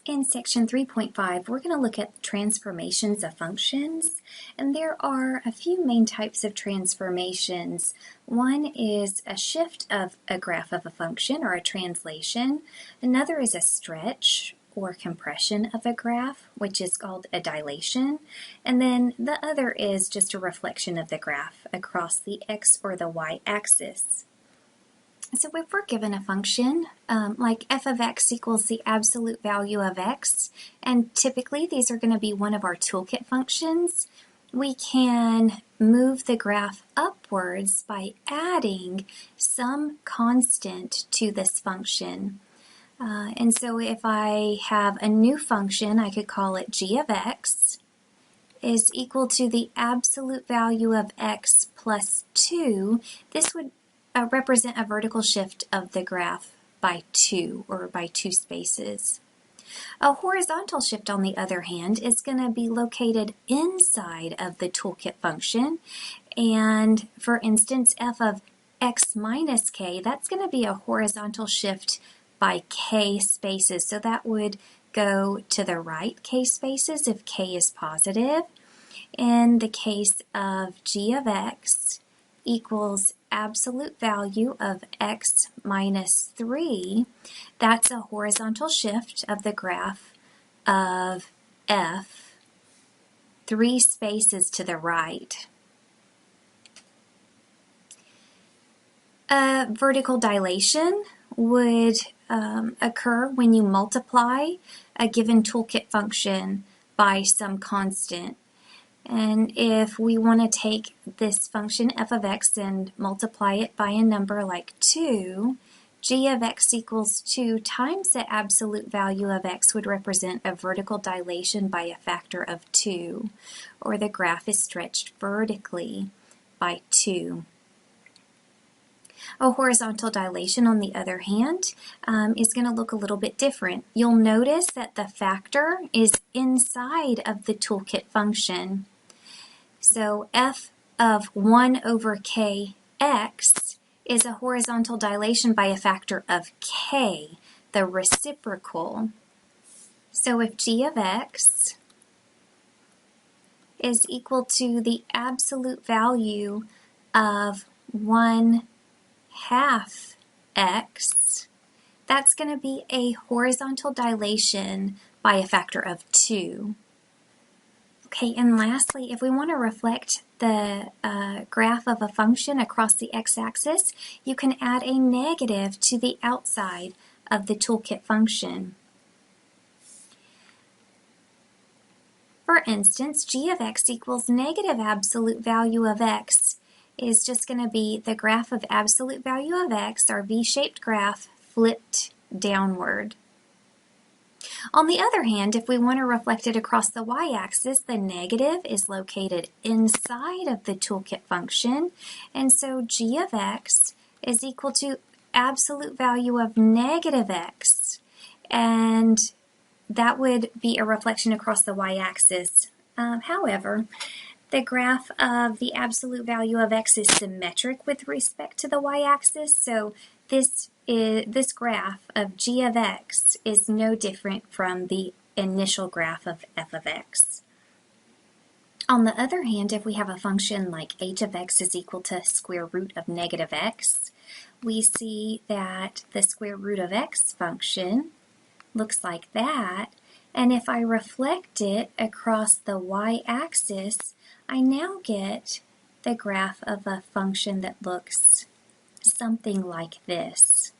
In section 3.5, we're going to look at transformations of functions, and there are a few main types of transformations. One is a shift of a graph of a function, or a translation. Another is a stretch or compression of a graph, which is called a dilation. And then the other is just a reflection of the graph across the x or the y axis. So if we're given a function like f of x equals the absolute value of x, and typically these are going to be one of our toolkit functions, we can move the graph upwards by adding some constant to this function. And so if I have a new function, I could call it g of x is equal to the absolute value of x plus 2. This would represent a vertical shift of the graph by 2, or by 2 spaces. A horizontal shift, on the other hand, is going to be located inside of the toolkit function. And for instance, f of x minus k, that's going to be a horizontal shift by k spaces. So that would go to the right k spaces if k is positive. In the case of g of x equals absolute value of x minus 3, that's a horizontal shift of the graph of f 3 spaces to the right. A vertical dilation would occur when you multiply a given toolkit function by some constant. And if we want to take this function f of x and multiply it by a number like 2, g of x equals 2 times the absolute value of x would represent a vertical dilation by a factor of 2, or the graph is stretched vertically by 2. A horizontal dilation, on the other hand, is going to look a little bit different. You'll notice that the factor is inside of the toolkit function. So f of 1 over kx is a horizontal dilation by a factor of k, the reciprocal. So if g of x is equal to the absolute value of 1/2 x, that's going to be a horizontal dilation by a factor of 2. Okay, and lastly, if we want to reflect the graph of a function across the x-axis, you can add a negative to the outside of the toolkit function. For instance, g of x equals negative absolute value of x is just going to be the graph of absolute value of x, our v-shaped graph, flipped downward. On the other hand, if we want to reflect it across the y-axis, the negative is located inside of the toolkit function, and so g of x is equal to absolute value of negative x, and that would be a reflection across the y-axis. However, the graph of the absolute value of x is symmetric with respect to the y-axis, so this graph of g of x is no different from the initial graph of f of x. On the other hand, if we have a function like h of x is equal to square root of negative x, we see that the square root of x function looks like that, and if I reflect it across the y-axis, I now get the graph of a function that looks something like this.